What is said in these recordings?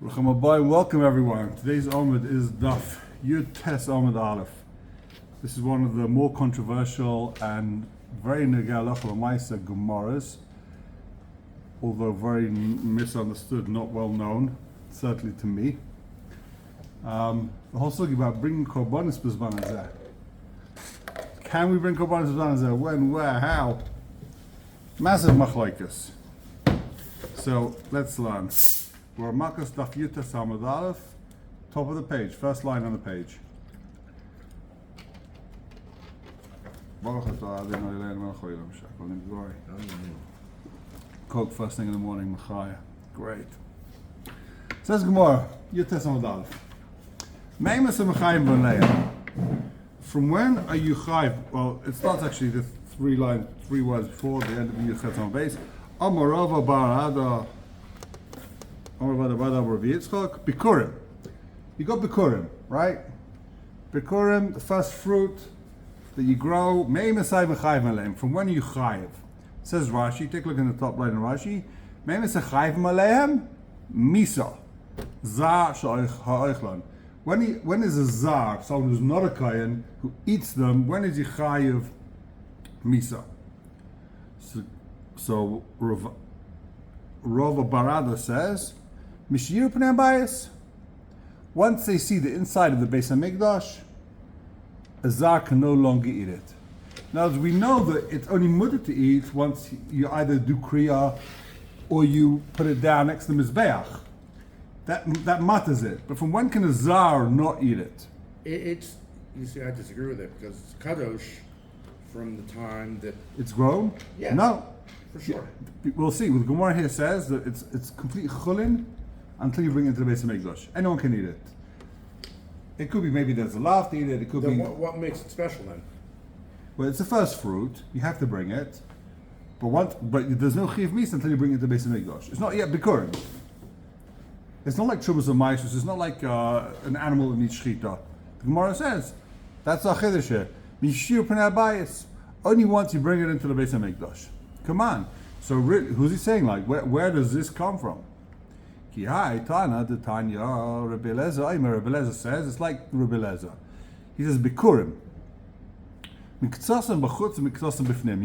Welcome everyone. Today's Amud is Daf Yud Tes Amud Aleph. This is one of the more controversial and very negah l'maisa Gemaras, although very misunderstood, not well known, certainly to me. The whole story about bringing Korbanos b'zman hazeh. Can we bring Korbanos b'zman hazeh? When, where, how? Massive machlokes. So let's learn. We're Makos Daf Yud Tes Amud Aleph, top of the page, first line on the page. Coke first thing in the morning, Machaya. Great. Says Gemara, Yud Tes Amud Aleph. Meimas Mechayim B'nei. From when are you chayiv? Well, it starts actually the three words before the end of the Yud Tes Amud Beis. Amarava Barada. Bikurim. You got Bikurim, right? Bikurim, the first fruit that you grow, from when are you chayiv? Says Rashi, take a look in the top line of Rashi. Misa. Zar ha'oichlan. When is a zar, someone who's not a kayan, who eats them, when is he chayiv misa? So Rava Barada says, Mishir Pnei Beis. Once they see the inside of the Beis Mikdash, a zar can no longer eat it. Now, as we know that it's only mutter to eat once you either do kriya or you put it down next to the mizbeach. That matters it. But from when can a zar not eat it? It's you see, I disagree with it because it's kadosh from the time that it's grown. Yeah, no, for sure. We'll see. What the Gemara here says that it's complete chulin until you bring it to the Beis Mikdash. Anyone can eat it. It could be maybe there's a lav to eat it. It could then be. What makes it special then? Well, it's the first fruit. You have to bring it, but there's no chiv mis until you bring it to the Beis Mikdash. It's not yet bikurim. It's not like trumas or ma'asos. It's not like an animal in each shchita. The Gemara says that's a chiddush here. Mishir Pnei Beis. Only once you bring it into the Beis Mikdash. Come on. So who's he saying? Like where does this come from? Ki hai Tana the Tanya Rabbi Eliezer. Rabbi Eliezer says it's like Rabbi Eliezer. He says bikurim. Mikdasim b'chutz and mikdasim b'fnim.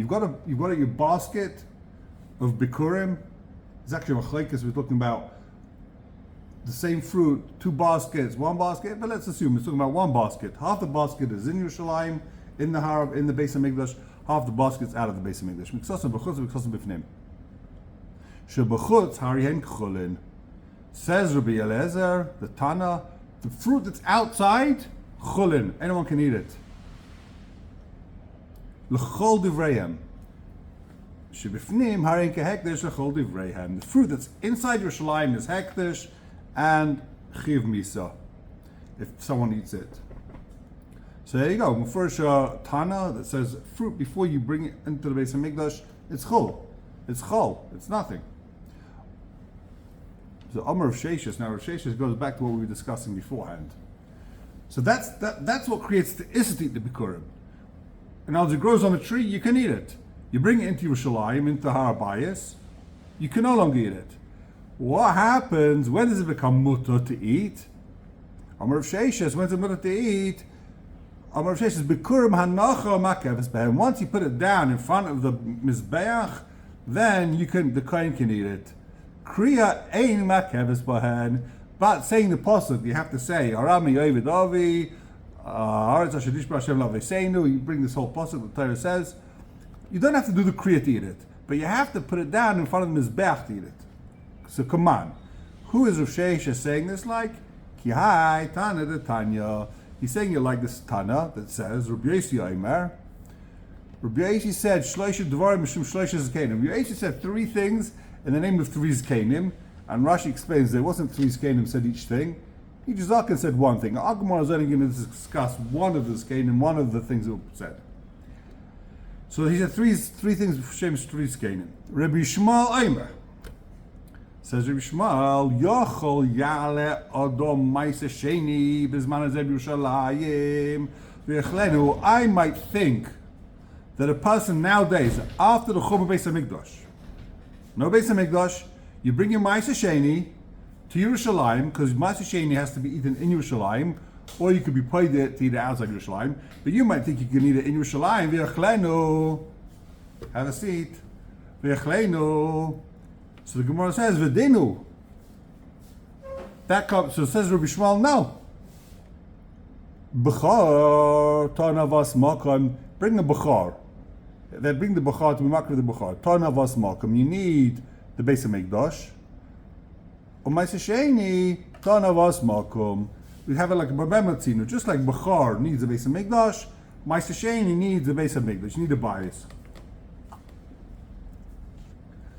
You've got your basket of bikurim. It's actually a machlokes. We're talking about the same fruit, two baskets, one basket. But let's assume we're talking about one basket. Half the basket is in Yerushalayim, in the Harab, in the Beis Mikdash. Half the basket's out of the Beis Mikdash. Mikdasim b'chutz and mikdasim b'fnim. Shebachutz harihen k'chulin. Says Rabbi Eliezer, the Tana, the fruit that's outside, chulin. Anyone can eat it. L'chol divreihem. Shebifnim harin kehekdesh l'chol divreihem. The fruit that's inside Yerushalayim is hekdesh and chiv misa, if someone eats it. So there you go. First Tana that says fruit before you bring it into the Beis Mikdash, it's chol. It's chol. It's nothing. So Amar of Sheshis. Now Rav Sheshis goes back to what we were discussing beforehand. So that's what creates the isiti the bikurim. And as it grows on a tree, you can eat it. You bring it into Yerushalayim, into Har Bayis, you can no longer eat it. What happens? When does it become mutter to eat? Amar of Sheshis. When's it mutter to eat? Amar of Sheshis. Bikurim hanacha makeves behem. Once you put it down in front of the mizbeach, then the kohen can eat it. Kriya ein makeves bahen, but saying the pasuk, you have to say Arami Yovid Avi, Haaretz Asher Tishba Hashem Laveseinu. You bring this whole pasuk. The Torah says you don't have to do the kriya to eat it, but you have to put it down in front of the mizbeach to eat it. So come on, who is Rav Shesha saying this like? Ki hai Tana de Tanya. He's saying it like this Tana that says Rabbi Yosi Omer. Rabbi Yosi said Shloisha Dvarim Mishum Shloisha Zkenim. Rabbi Yosi said three things in the name of three Zkenim, and Rashi explains there wasn't three Zkenim said each thing. Each Zaken said one thing. Agmar is only going to discuss one of the Zkenim, one of the things that were said. So he said three things. Shem three Zkenim. Rabbi Shmuel Omer says Rabbi Shmuel Yochol Yale Adom Ma'aseh Sheni B'zman Hazeh B'Yerushalayim V'Yechlenu. I might think that a person nowadays, after the Churban Beis Mikdash, no Beis Mikdash, you bring your Ma'aseh Sheni, to Yerushalayim, because Ma'aser Sheni has to be eaten in Yerushalayim, or you could be paid to eat it outside Yerushalayim. But you might think you can eat it in Yerushalayim. V'yachlenu, have a seat. V'yachlenu. So the Gemara says v'dinu. That comes. So it says Rabbi Shmuel, no. Bechar tanavas makam. Bring the bechar. They bring the bechar to be makar the bechar. Tanavas makam. You need the Beis Mikdash. U'ma'aser sheni tanavas makom. We have it like a Babematzinu, just like Bechar needs a Beis Mikdash, Ma'aser Sheni needs a Beis Mikdash. You need a bias.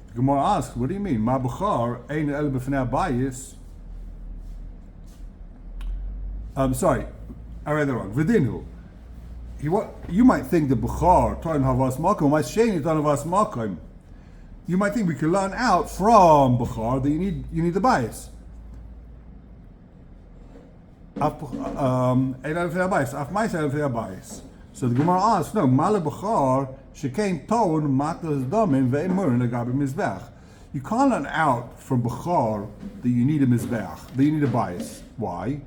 The Gemara asks, what do you mean? Ma Bechar ein el b'fnei bias. Sorry, I read that wrong. V'dinu. You might think the Bechar Tan Havas Makom, Ma'aser Sheni Tan Havas Makom. You might think we can learn out from Bechar that you need the bias. So the Gemara asks, no, Mala Bechar Shekain Ton Matas Damin Ve'en Murin Agabi Mizbeach. You can't learn out from Bechar that you need a Mizbeach, that you need a bias. Why?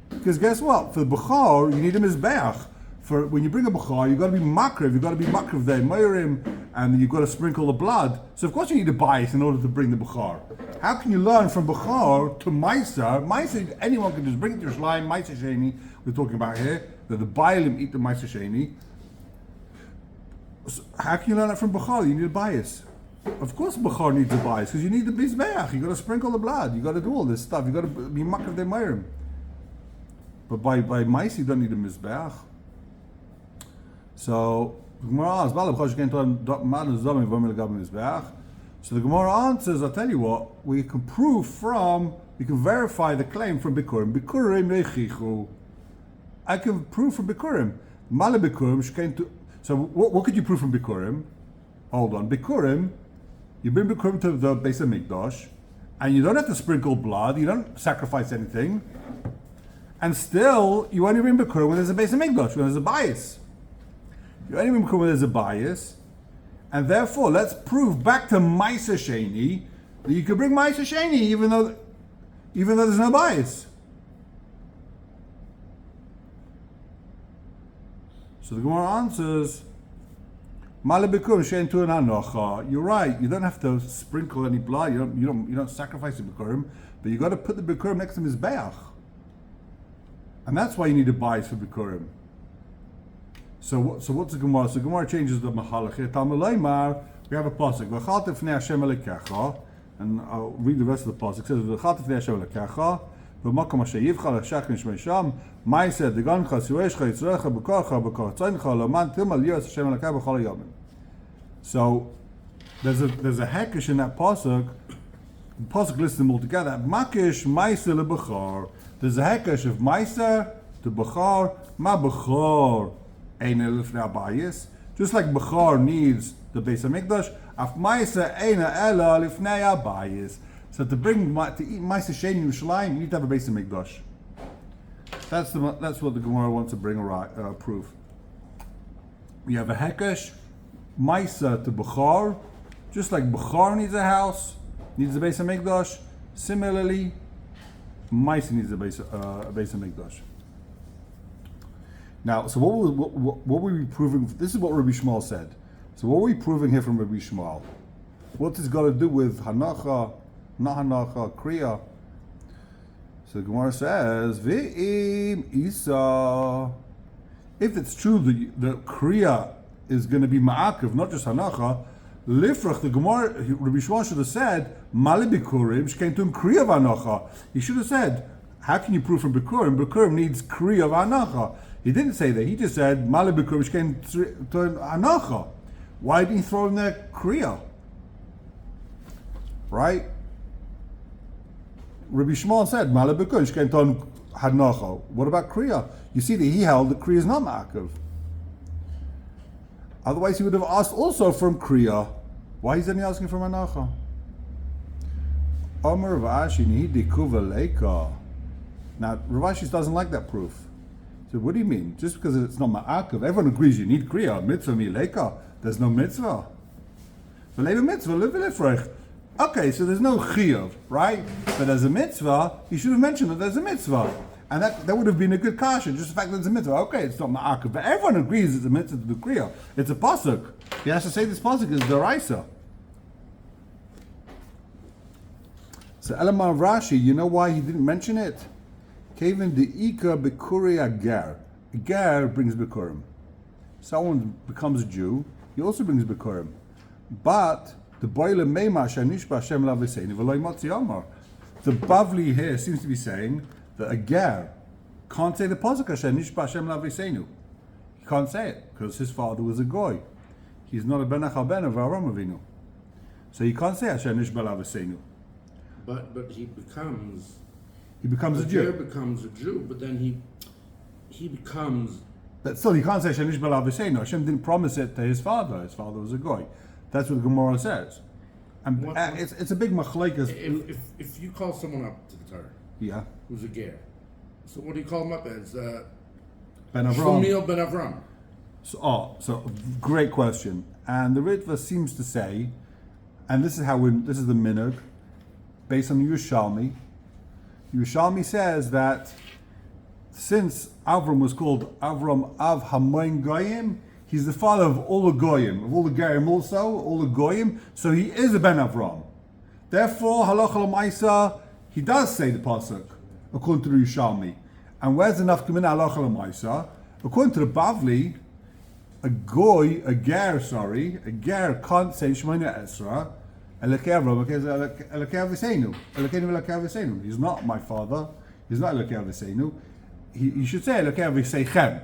Because guess what? For the Bechar, you need a Mizbeach. For when you bring a Bechar, you've got to be makriv, you've got to be makriv the Moirim, and you've got to sprinkle the blood. So of course you need a bias in order to bring the Bechar. How can you learn from Bechar to Ma'aser? Ma'aser, anyone can just bring it to Yerushalayim, Ma'aser Sheni, we're talking about here, that the Bailim eat the Ma'aser Sheni. So how can you learn that from Bechar? You need a bias. Of course Bechar needs a bias, because you need the Bizbeach, you've got to sprinkle the blood, you've got to do all this stuff, you've got to be makriv the Moirim. But by Ma'aser you don't need a Mizbeach. So the Gemara answers, I'll tell you what, we can verify the claim from Bikurim. Bikurim rechichu. I can prove from Bikurim. Mala Bikurim came to. So what could you prove from Bikurim? Hold on, Bikurim. You bring Bikurim to the Beis Mikdash, and you don't have to sprinkle blood. You don't sacrifice anything, and still you only bring Bikurim when there's a Beis Mikdash, when there's a bias. You only bring Bikurim when there's a bias, and therefore let's prove back to Ma'aser Sheni that you can bring Ma'aser Sheni even though there's no bias. So the Gemara answers, Mala Bikurim shein tu hanocha. You're right. You don't have to sprinkle any blood. You don't sacrifice the Bikurim, but you got to put the Bikurim next to Mizbeach, and that's why you need a bias for Bikurim. So what's the Gemara? So the Gemara changes the Mahalach here. Talmud we have a pasuk. V'chalta fnei Hashem elekecha, and I'll read the rest of the pasuk. It says v'chalta fnei Hashem elekecha, v'makom asher yivcha l'shach nishmei sham, ma'aseh degancha sueshcha yitzrecha b'korcha b'kortzoncha loman tilma liyos Hashem elekecha b'chol hayomim. So there's a hekesh in that pasuk. The pasuk lists them all together. Makish ma'aseh lebechar. There's a hekesh of ma'aseh to bechar, ma bechar. Just like Bechar needs the Beis Mikdash, Af Ma'aser Eina Ela Lifnei Abayis. So to eat Ma'aser Sheni in Yerushalayim, you need to have a Beis Mikdash. That's what the Gemara wants to bring a proof. We have a Hekesh, Ma'aser to Bechar, just like Bechar needs a house, needs a Beis Mikdash. Similarly, Ma'aser needs a Beis Mikdash. Now, so what were we proving? This is what Rabbi Shmuel said. So what are we proving here from Rabbi Shmuel? What has got to do with Hanacha, not Hanacha, Kriya? So the Gemara says, V'im Isa. If it's true that Kriya is going to be Ma'akiv, not just Hanacha, Lifrach, the Gemara, Rabbi Shmuel should have said, Mali Bikurim, Shkein Tum Kriya V'Hanacha. He should have said, how can you prove from Bikurim? Bikurim needs Kriya V'Hanacha. He didn't say that. He just said, Mali Bikurim Shkein Tum Hanacha. Why didn't he throw in there Kriya? Right? Rabbi Shmuel said, Mali Bikurim Shkein Tum Hanacha. What about Kriya? You see that he held that Kriya is not Ma'akiv. Otherwise, he would have asked also from Kriya. Why isn't he asking from Hanacha? Omer Rav Ashi Nihidi Kuva Leika. Now, Rav Ashi doesn't like that proof. So what do you mean? Just because it's not Ma'akiv, everyone agrees you need Kriya, mitzvah mi Leika. There's no mitzvah. V'leiva mitzvah, live v'lifrech. Okay, so there's no chiyuv, right? But as a mitzvah, you should have mentioned that there's a mitzvah. And that would have been a good kasha, just the fact that it's a mitzvah. Okay, it's not ma'akav, but everyone agrees it's a mitzvah to do kriya. It's a pasuk. He has to say this pasuk is deraisa. So Elamar Rashi, you know why he didn't mention it? Kevin the Ika Bekuri Agar. Agar brings Bekurim. Someone becomes a Jew, he also brings Bekurim. But the Boile Meima Shanishba Hashem Laviseni Veloy Motzi Omar. The Bavli here seems to be saying that Agar can't say the pasuk Shanishba Hashem Lavisenu. He can't say it because his father was a goy. He's not a Ben Achal Ben of Avraham Avinu. So he can't say Shanishba Lavisenu. But he becomes a Jew. Becomes a Jew, but then he becomes. But still, he can't say Shanish B'Lav V'Seinu. Hashem didn't promise it to his father. His father was a goy. That's what the Gemara says. And it's a big machlekes. If you call someone up to the Torah, yeah, who's a ger, so what do you call him up as? Ben Avram. Shlomiel Ben Avram. So great question. And the Ritva seems to say, and this is the minhag, based on Yerushalmi. Yerushalmi says that since Avram was called Avram Av Hamoin Goyim, he's the father of all the Goyim, of all the Goyim also, all the Goyim, so he is a Ben Avram. Therefore, Halacha L'Maisa, he does say the pasuk, according to the Yerushalmi. And where's the Nafkamina Halacha L'Maisa? According to the Bavli, a ger can't say Shemona Esra, he's not my father. He's not Elokei Avosenu. He should say Elokei Avosechem.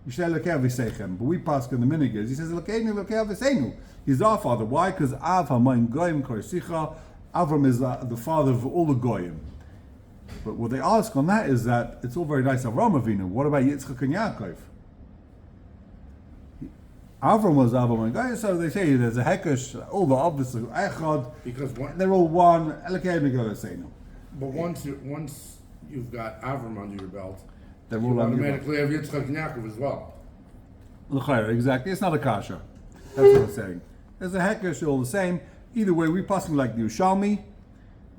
You should say Elokei Avosechem. But we pass in the minhag. He says Elokei Avosenu. He's our father. Why? Because Av Hamayim Goyim Korsicha. Avram is the father of all the Goyim. But what they ask on that is that it's all very nice Avram Avinu. What about Yitzchak and Yaakov? Avram was Avram and Goyim, so they say there's a hekesh, all the obviously echad, because they're all one. Elokei Avosenu. But once you've got Avram under your belt, they're you all automatically have Yitzchak and Yaakov as well. L'chayr, exactly. It's not a kasha. That's what I'm saying. There's a hekesh, all the same. Either way, we're passing like the Yerushalmi,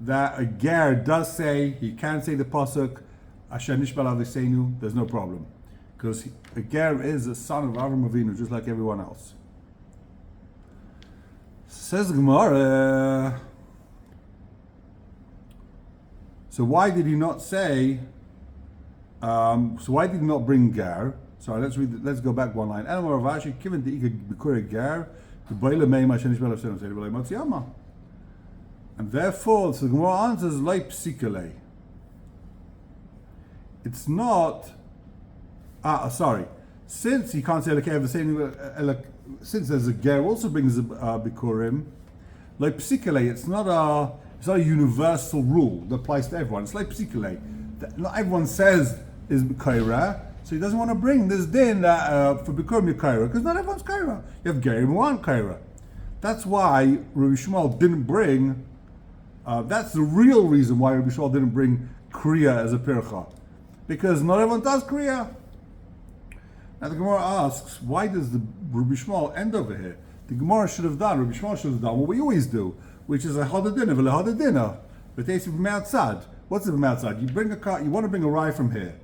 that a ger does say, he can say the pasuk, Asher Nishbal Avosenu, there's no problem. Because a ger is a son of Avram Avinu, just like everyone else. Says Gemara, so why did he not say, so why did he not bring ger? Sorry, let's go back one line. And therefore, so the Gemara answers, like psikale. It's not, since he can't say since there's a ger also brings a bikurim, like psikale, it's not a universal rule that applies to everyone. It's like psikale. Not everyone says is kaira, so he doesn't want to bring this din that for bikurim kaira, because not everyone's kaira. You have gerim who aren't kaira. That's why Rabbi Shmuel didn't bring. That's the real reason why Rabbi Shmuel didn't bring kriya as a pircha, because not everyone does kriya. Now the Gemara asks, why does the Rabbi Shmuel end over here? The Gemara should have done, Rabbi Shmuel should have done what we always do, which is a hadadina, v'le hadadina. But they say b'me'atzad. What's the b'me'atzad? You bring a car, you want to bring a rye from here,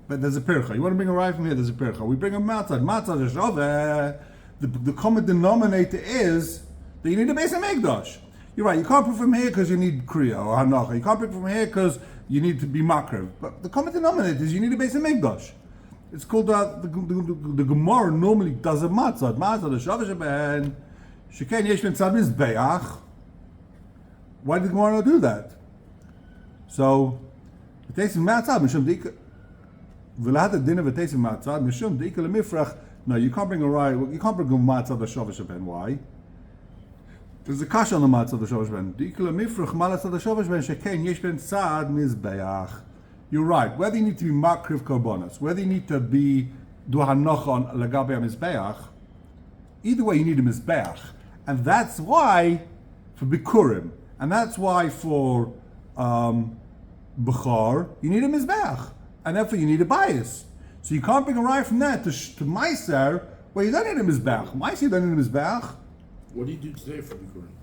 but there's a pircha. You want to bring a rye from here, there's a pircha. We bring a matzad. Matzad is shaveh. The common denominator is that you need a Beis Mikdash. You're right, you can't prove from here because you need kriya or hanacha. You can't prove from here because you need to be makrev. But the common denominator is you need a Beis Mikdash. It's called the Gemara normally does a matzad. Matzad is shaveh sheben. Sheken yesh ben tzad mizbeach. Why did the Gemara not do that? So, v'teisim matzad mishum deika v'lahad dinner v'teisim matzad mishum deika lemifrach. No, you can't bring a rye. You can't bring a matzad shaveh sheben. Why? There's a kasha on the matzad shaveh sheben. Deika lemifrach matzad shaveh sheben sheken yesh ben tzad mizbeach. You're right. Whether you need to be makriv korbanos, whether you need to be do hanocha on lagabe mizbeach, either way you need a mizbeach, and that's why for bikurim, and that's why for bechor you need a mizbeach, and therefore you need a bias. So you can't bring a rye from that to meiser where you don't need a mizbeach. Meiser you don't need a mizbeach. What do you do today for bikurim?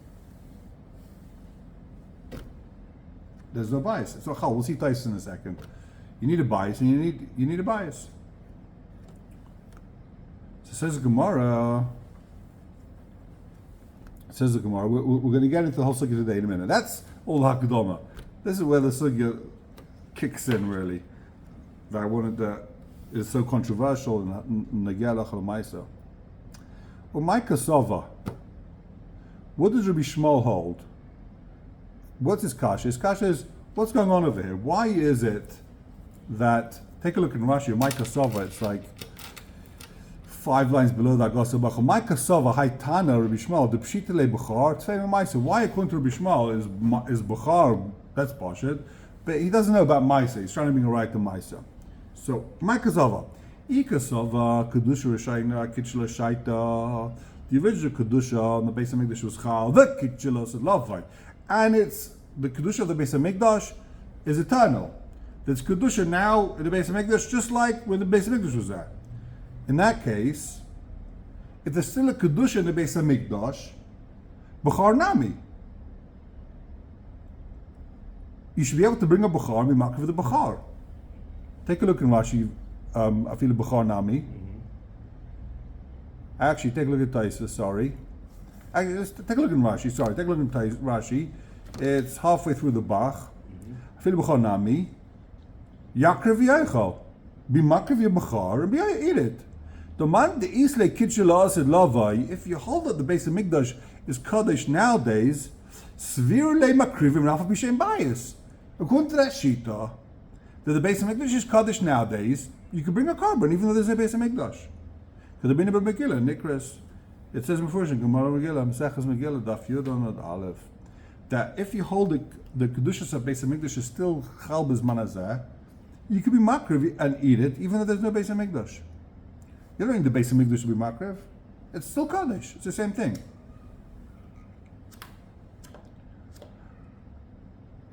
there's no bias. So we'll see Tyson in a second. You need a bias, and you need a bias. So says the Gemara. Says the Gemara. We're going to get into the whole sugya today in a minute. That's all Hakadoma. This is where the sugya kicks in, really. That I wanted to. Is so controversial in Nagel Maisa. Well, my kasava. What does Rabbi Shmuel hold? What's his kasha? His kasha is what's going on over here. Why is it that take a look in Rashi? My kasava. It's like 5 lines below that. My kasava haitana Rabbi Shmuel the pshitele b'char tzvei Maisa. Why according to Rabbi Shmuel is b'char? That's pashut, but he doesn't know about Maisa. He's trying to bring a right to Maisa. So, my kasava. Ikasava, Kedusha Rishayna, Kitchela Shaita. The original Kedusha on the Beis Mikdash was Chal, the Kitchela is Lavai. And it's the Kedusha of the Beis Mikdash is eternal. There's Kedusha now in the Beis Mikdash just like when the Beis Mikdash was there. In that case, if there's still a Kedusha in the Beis Mikdash, B'char Nami. You should be able to bring a B'char and be makriv with the B'char. Take a look in Rashi, Afilu B'char Nami. Actually, take a look at Taisa, sorry. Actually, take a look in Rashi, sorry. Take a look in Rashi. It's halfway through the Bach. Afilu B'char Nami. Yakriv Yeichel. Be makriv your B'char and eat it. The man, the Isle Kitchela said Lavai, if you hold that the Beis Mikdash is Kaddish nowadays, Svir Le Makrivim Rafa B'Shem Bias. According to that Shita, that the Beis Mikdash is Kaddish nowadays, you can bring a carbon even though there's a Beis Mikdash. Could have been a Megillah, Nikras. It says in Gemara Megillah, Mesechus Megillah, Daf Yudon Aleph, that if you hold the Kedushas of Beis Mikdash is still Chalbez Manazeh, you could be Makriv and eat it even though there's no Beis Mikdash. You don't need the Beis Mikdash to be Makriv. It's still Kaddish. It's the same thing.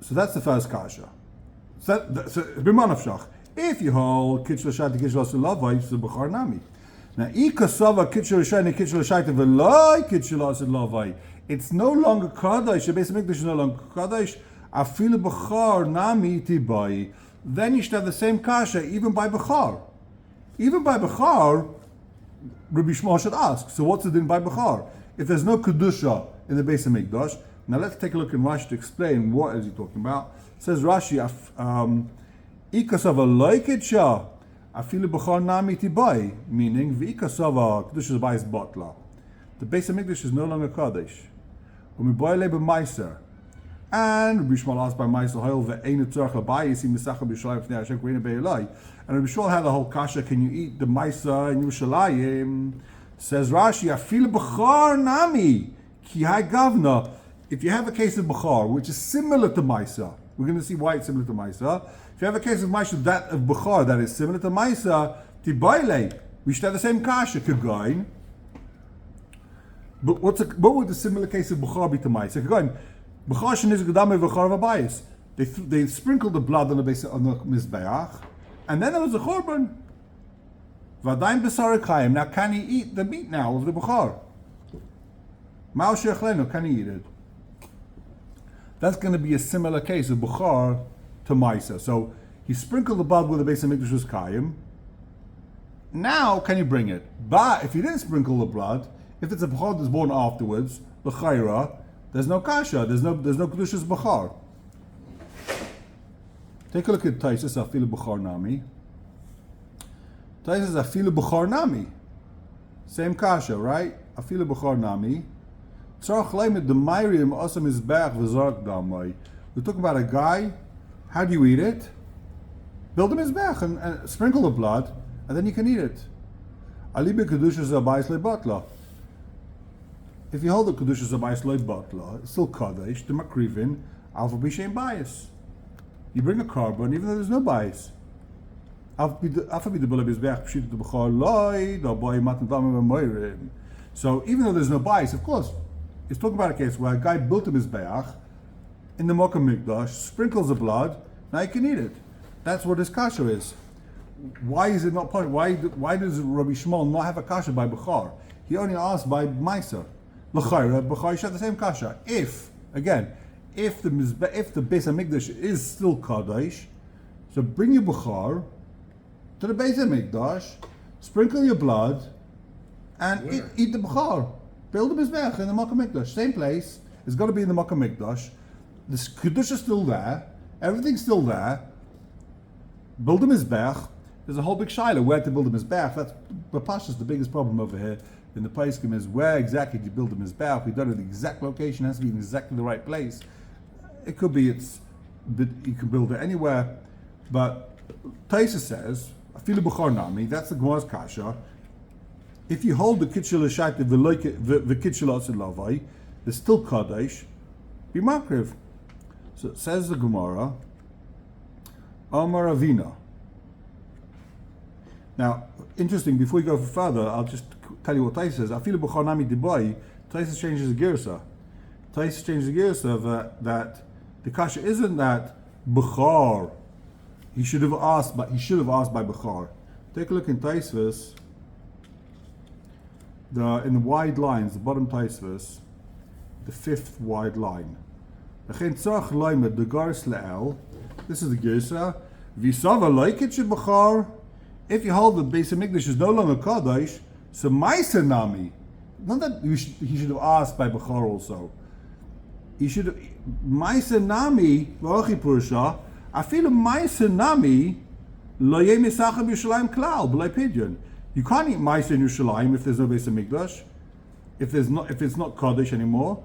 So that's the first kasha. So b'manavshach. If you hold kitchel shayt kitchel lavai, it's the b'char nami. Now ikasava kitchel shayt kitchel shayt v'loi kitchel lavai. It's no longer kadosh. The Beis Mikdash is no longer kadosh. Afilu b'char nami tibai. Then you should have the same kasha even by b'char. Even by b'char, Rabbi Shmuel should ask. So what's the din by b'char? If there's no kedusha in the Beis Mikdash. Now let's take a look in Rashi to explain what is he talking about. It says Rashi, "Ikasava loiketsha, afilu b'char nami tibai," meaning v'ikasava kedusha b'ayis batla. The Beis Mikdash is no longer kadosh. Umiboyle b'maiser, and Rabbi Shmuel asked by maiser hoil ve'einu tzarich l'bayis im misachah b'Yerushalayim fnei Hashem k'reina be'elai. And Rabbi Shmuel had the whole kasha. Can you eat the maiser in Yerushalayim? Says Rashi, afilu b'char nami ki hai gavna. If you have a case of B'char, which is similar to Maisa, we're going to see why it's similar to Maisa. If you have a case of Maisa that of B'char that is similar to Maisa, Tibayle, we should have the same kasha, Kagain. But what would the similar case of B'char be to Maisa? Kagain, B'char sheniz gedame v'char v'bayis. They sprinkled the blood on the Mizbeach, and then there was a Korban. V'adayin b'sar ekayim. Now can he eat the meat now of the B'char? Ma'al she'echlenu, can he eat it? That's going to be a similar case of B'char to Maisa. So he sprinkled the blood with the Beis Mikdash was Kayim. Now can you bring it? But if you didn't sprinkle the blood, if it's a B'char that's born afterwards, the Chayra, there's no kasha, there's no Kedushas B'char. Take a look at Taisus Afilu B'char Nami. Taisus Afilu B'char Nami. Same kasha, right? Afilu B'char Nami. We're talking about a guy. How do you eat it? Build a mizbech and sprinkle the blood, and then you can eat it. If you hold the kedusha zabayis loy batla, it's still kadosh. The makrivin alpha b'shem bias. You bring a carbon even though there's no bias. So even though there's no bias, of course. It's talking about a case where a guy built a mizbeach in the Mocha Mikdash, sprinkles the blood, now you can eat it. That's what his kasha is. Why is it not part? Why does Rabbi Shmuel not have a kasha by B'char? He only asked by Meiser. L'chayra, B'char should have the same kasha. If if the Beis Hamikdash is still Kadosh, so bring your Bukhar to the Beis Hamikdash, sprinkle your blood, and eat the Bukhar. Build the Mizbech in the Makos Mikdash. Same place. It's got to be in the Makos Mikdash. The Kedusha is still there. Everything's still there. Build the Mizbech. There's a whole big shaila where to build the Mizbech. That's Bapashas, the biggest problem over here in the Paiskim is where exactly do you build the Mizbech? We don't know the exact location. It has to be in exactly the right place. It could be you can build it anywhere. But Taisa says, Afilu B'chor Nami, that's the Gemara's Kasha. If you hold the Kitchel Shaita the Kitchel Lavai, there's still Kadesh, be Makriv. So it says the Gemara, Amar Avina. Now, interesting, before we go further, I'll just tell you what Taisa says. Afilu B'chor Nami Dibai, Taisa changes the Girsa. Taisa changes the Girsa that the Kasha isn't that B'chor. He should have asked by B'chor. Take a look in Taisvus. In the wide lines, the bottom Taisvus, the fifth wide line. This is the Girsa. V'sava like it should B'chor. If you hold the Beis Hamikdash is no longer Kadosh, so Maisa Nami. Not that he should have asked by B'chor also. He should have Maisa Nami V'ochi Purusha. Afilu Maisa Nami Lo Yeh Misachab Yerushalayim Klal B'lei Pidyon. You can't eat Maisa in Yerushalayim if there's no Beis Hamikdash. If it's not Kadosh anymore.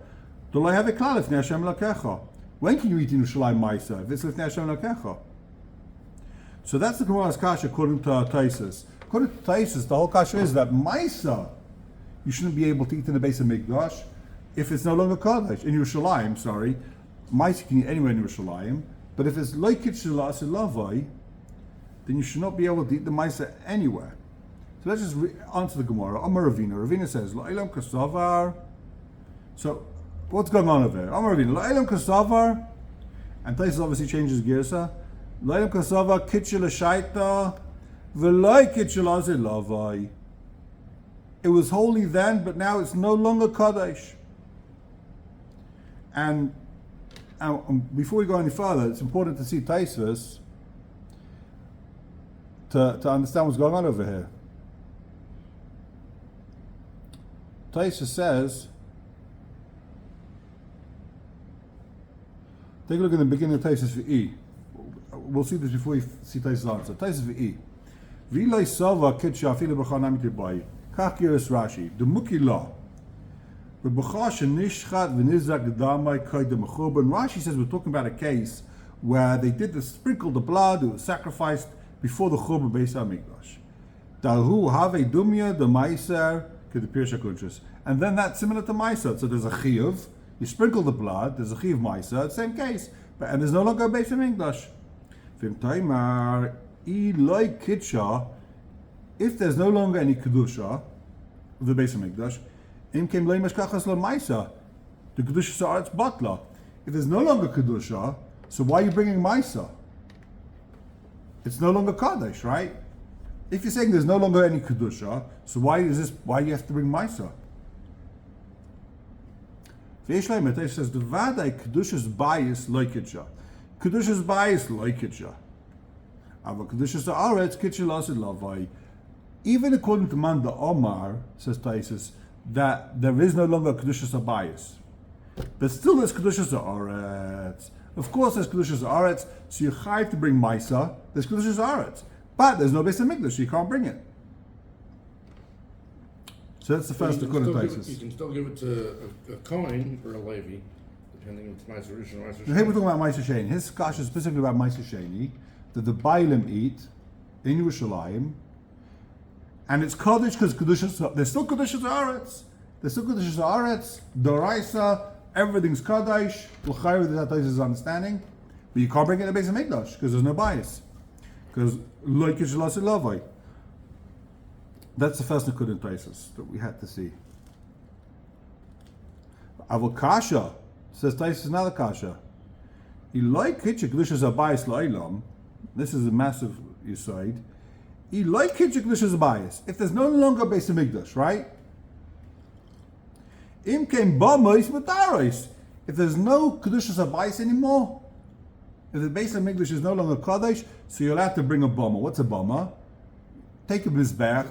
Do lo have a klal Lifnei Hashem Elokecha. When can you eat in Yerushalayim Maisa? If it's Lifnei Hashem Elokecha. So that's the Gemara's Kasha according to Taisus. According to Taisus, the whole Kasha is that Maisa, you shouldn't be able to eat in the Beis Hamikdash if it's no longer Kadosh. In Yerushalayim, sorry. Maisa you can eat anywhere in Yerushalayim. But if it's Loikit Shalas Lavai, then you should not be able to eat the Maisa anywhere. So let's just answer the Gemara. Amar Ravina. Ravina says, La'ilam Kasavar. So, what's going on over there? Amar Ravina. La'ilam Kasavar. And Taisus obviously changes Girsa. La'ilam Kasavar Kitchel Shaita. V'loi Kitchel Lavai. It was holy then, but now it's no longer Kadosh. And before we go any further, it's important to see Taisus to understand what's going on over here. Taisus says, take a look at the beginning of Taisus for E. We'll see this before we see Taisus' answer. Taisus for E. V'ilai sava kitcha afilu b'chor nami tibai. Kach giris Rashi. The muki law. Rashi says we're talking about a case where they did sprinkle the blood, it was sacrificed before the Churban Beis Hamikdash. Dahu have dumya the meiser kedepir. And then that's similar to meiser. So there's a chiyuv, you sprinkle the blood, there's a chiyuv meiser, same case, and there's no longer a Beis Hamikdash. If there's no longer any kedusha of the Beis Hamikdash, the Kedusha Sa'aretz Batla. If there's no longer Kedusha, so why are you bringing Maisa? It's no longer Kadesh, right? If you're saying there's no longer any Kedusha, so why do you have to bring Maisa? It says the Vadai Kedusha's bias like Kitcha. Kedusha's bias like Kitcha. Ava Kedusha Sa'aretz Kitcha Lasid Lavai. Even according to Manda Omar, says Taisus, that there is no longer Kedusha Sabayis. But still there's Kedusha Sa'aretz. Of course there's Kedusha Sa'aretz, so you have to bring Maisa, there's Kedusha Sa'aretz. But there's no Beis Hamikdash, so you can't bring it. So that's the first according to Taisus. You can still give it to a Kohen or a Levi, depending if it's Maisa Rishon or Maisa Sheni. Here we're talking about Maisa Sheni. His Kasha is specifically about Maisa Sheni, that the Bailim eat in Yerushalayim, and it's Kodesh because Kedusha, there's still Kedusha Sa'aretz. There's still Kedusha Sa'aretz, Doraisa, everything's Kodesh, L'chayr, that is understanding. But you can't bring it to Beis Hamikdash because there's no bias. Because Lo Kitchel Lasid Lavai. That's the first Nakud in Taisus that we had to see. Avokasha says Taisus another Kasha. Ilai Kitchel Kedusha Zabayis La'ilam. This is a massive Yesod. Ilai Kitchel Kedusha Zabayis. If there's no longer Beis Hamikdash, right? Im came Bamos Mataris. if there's no Kedusha Beis anymore, if the Beis Mikdash is no longer Kadosh, so you'll have to bring a bomber. What's a bomber? Take a mizbeach.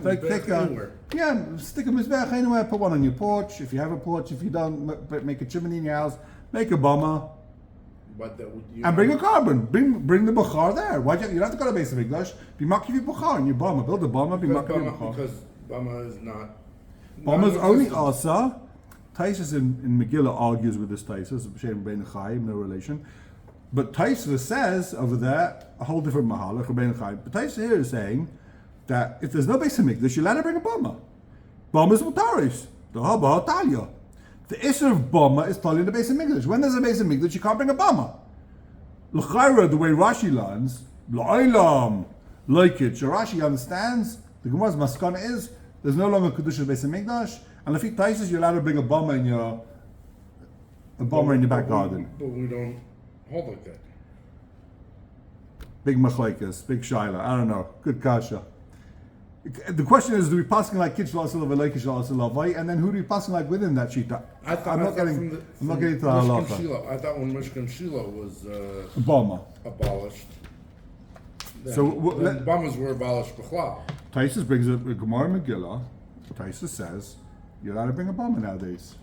Stick a mizbeach anywhere. Put one on your porch. If you have a porch, if you don't, make a chimney in your house. Make a bomber. And bring a carbon. Bring the bachar there. Why you don't have to go to Beis Mikdash. Be makiv your bachar in your bomber. Build a bomber. Be makiv your bachar. Because bomber is not. Bomber is only asa. Taisus in Megillah argues with this Taisus. Shem ben Chaim, no relation. But Taisus says over there a whole different mahalach. Ben Chaim. But Taisus here is saying that if there's no Beis Mikdash, you're allowed to bring a bomber. Bomber is mutaris. The haba talia. The issue of bomber is totally in the Beis Mikdash. When there's a Beis Mikdash, you can't bring a bomber. L'chayra, the way Rashi learns, la'olam, like it. So Rashi understands. The Gemara's maskana is there's no longer Kedusha Beis Mikdash, and if he Taisus, you're allowed to bring a bomber in your back garden. But we don't hold like that. Big machlekes, big shaila. I don't know. Good kasha. The question is, do we pass like Kitch Lasalav and Leikish Lasalav, and then who do we pass like within that shita? I'm not getting to the halacha. I thought when Mishkan Shiloh was abolished, so bombers were abolished. B'chlal. Taisus brings a Gemara Megillah. Taisus says you're allowed to bring a bomber nowadays.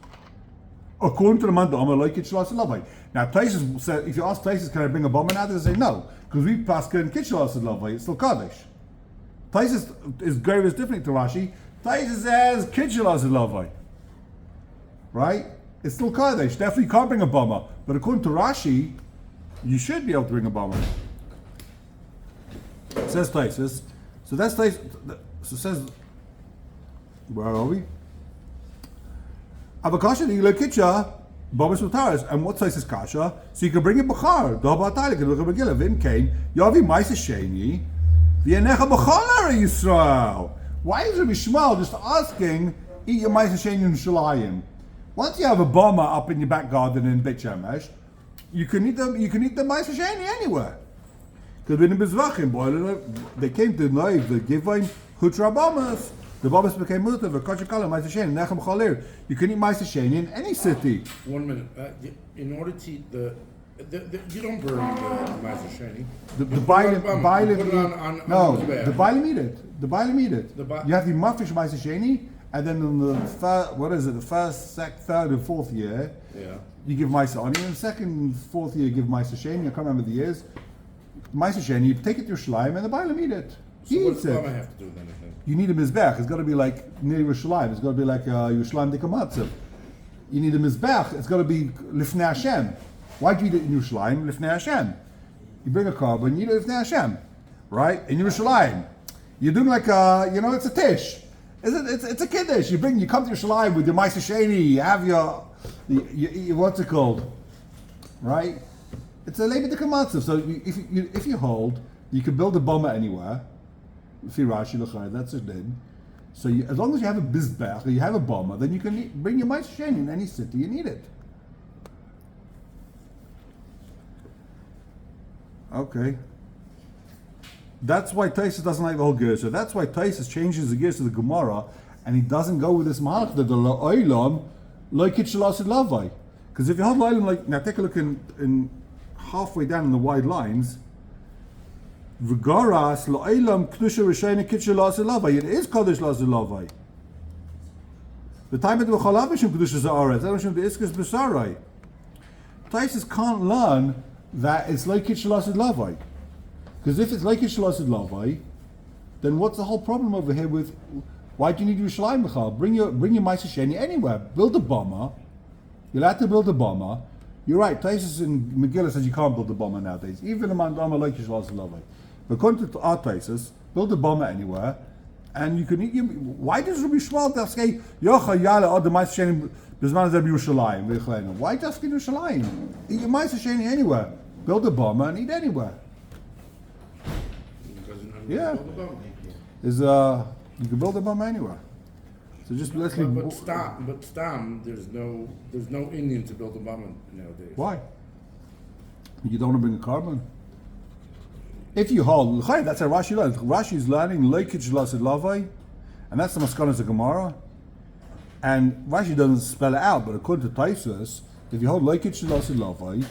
According to the man, like Kitch Lasalav. Now Taisus said, if you ask Taisus, can I bring a bomber nowadays? They say no, because we pass in Kitch Lasalav. It's still Kaddish. Taisus is very different to Rashi. Taisus says Kitchelas is Lavai. Right? It's still Kadesh. Definitely you can't bring a bomber. But according to Rashi, you should be able to bring a bomber. Says Taisus. So that's Taisus. So says, where are we? Avakasha the Kitcha, Bombers Mutaris. And what Taisus Kasha? So you can bring a Bachar. Dobatalik and look at Megillah. Vim came. Yavi Maisa Sheni. Why is Rabbi Shmuel just asking, eat your Ma'aseh Sheni in Shalayim? Once you have a bomber up in your back garden in Beit Shemesh, you can eat the Ma'aseh Sheni anywhere. Because in the Mizrachim, they came to Noiv, the Givayim, Hutra bombers. The bombers became Mutter, the Kachakala, Ma'aseh Sheni, Nechem Chalir. You can eat Ma'aseh Sheni in any city. 1 minute. In order to eat you don't burn the Ma'aseh Sheni. The Bailim eat it. The Bailim eat it. You have the Mafish Ma'aseh Sheni, and then in the first, third, and fourth year, you give Ma'aseh Ani, and the second, fourth year you give Ma'aseh Sheni. I can't remember the years. Ma'aseh Sheni, you take it to your Shalaim, and the Bailim eat it. So what does the Bama have to do with anything? You need a Mizbech. It's got to be like near Yerushalayim. It's got to be like Yerushalayim Dikamatzev. You need a Mizbech. It's got to be Lifnei Hashem. Why do you eat it in Yerushalayim? Lifnei Hashem. You bring a carbon, you eat it Lifnei Hashem, right? In Yerushalayim, you're doing like it's a tish. It's a kiddush. You come to Yerushalayim with your Ma'aseh Sheni. You have your what's it called, right? It's a Leibit Dekamatzev. So if you hold, you can build a bomber anywhere. Rashi L'chai, that's it then. So as long as you have a bizbech or you have a bomber, then you can bring your Ma'aseh Sheni in any city and eat it. Okay. That's why Taisus doesn't like the whole gear. So that's why Taisus changes the gears to the Gemara, and he doesn't go with this mahalach that the la'olam like it shalasid lavai. Because if you have la'olam like now, take a look in halfway down in the wide lines. V'garas la'olam kedusha rishayna kit shalasid lavai. It is kodesh lasid lavai. The time at the chalavishim kedusha za'aretz. That was the iskas b'sarai. Taisus can't learn that it's like it shalasid lavai. Because if it's like it shalasid lavai, then what's the whole problem over here with why do you need Yerushalayim B'chal? Bring your Ma'aseh Sheni anywhere. Build a bomber. You're allowed to build a bomber. You're right. Taisus in Megillah says you can't build a bomber nowadays. Even a mandama like it shalasid lavai. But according to our Taisus, build a bomber anywhere, and you can eat. Why does Rabbi Shmuel say Yocha Yala Od the Ma'aseh Sheni B'zman Zeb Yerushalayim? Why just in Yerushalayim? Eat your Ma'aseh Sheni anywhere. Build a bomber and eat anywhere. Yeah. You can build a bomber anywhere. So just let's leave. But Stam, there's no Indian to build a bomber nowadays. Why? You don't want to bring a carbon. If you hold, that's how Rashi learns. Rashi is learning leikich lasid lavai, and that's the maskanas of Gemara. And Rashi doesn't spell it out, but according to Taisus, If you hold Loikit Shalasu Lavai,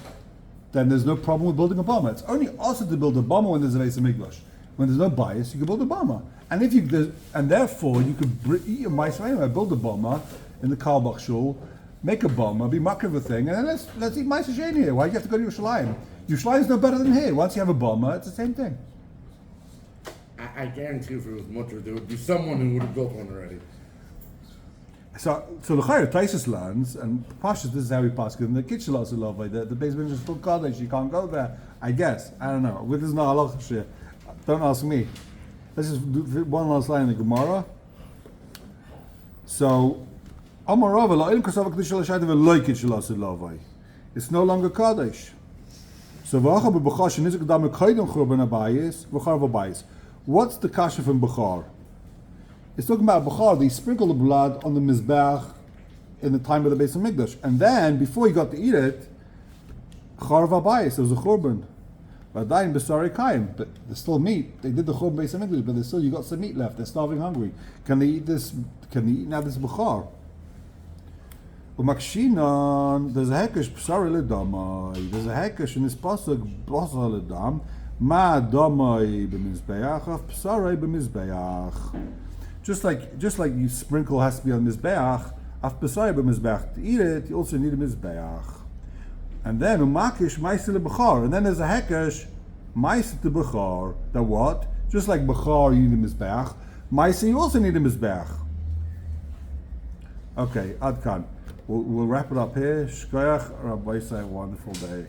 then there's no problem with building a bama. It's only also to build a bama when there's a Beis Mikdash. When there's no bias, you can build a bama. And therefore you could eat your mice anyway, build a bama in the Karlbach shul, make a bama, be makar of a thing, and then let's eat mice sheni here. Why do you have to go to Yerushalayim? Yerushalayim is no better than here. Once you have a bama, it's the same thing. I guarantee if it was mutter, there would be someone who would have built one already. So the Chayr Taisus lands, and Pashas, this is how we pass, because in the kitchen also love, the basement is full Kaddish, you can't go there, I guess. I don't know. This is not halacha shit. Don't ask me. Let's just do one last line in the Gemara. So, Amarava, la'ilm kasava Kedusha l'shayta v'loi kitchen also love. It's no longer Kaddish. So, v'acha b'bachar shenizik adam m'kaydem churban abayis, v'char v'abayis. What's the kasha from Bechar? It's talking about Bechar, they sprinkle the blood on the Mizbeach in the time of the Beis Mikdash. And then, before you got to eat it, Char v'abayis, there was a Churban. V'adayin b'sarei kaim, but there's still meat. They did the Churban Beis Mikdash, but you got some meat left. They're starving hungry. Can they eat this? Can they eat now this Bechar? U'makshinan, there's a hekesh b'sarei l'damai. There's a hekesh in this pasuk, b'sarei l'dam. Ma damai b'mizbeach, af b'sarei b'mizbeach. Just like you sprinkle has to be on mizbeach, af b'sarei b'mizbeach. To eat it, you also need a mizbeach. And then umakish ma'aseh lebechar, and then there's a hekesh ma'aseh to bechar. That what? Just like bechar, you need a mizbeach. Ma'aseh, you also need a mizbeach. Okay, Adkan. We'll wrap it up here. Shkoyach, Rabbi, say a wonderful day.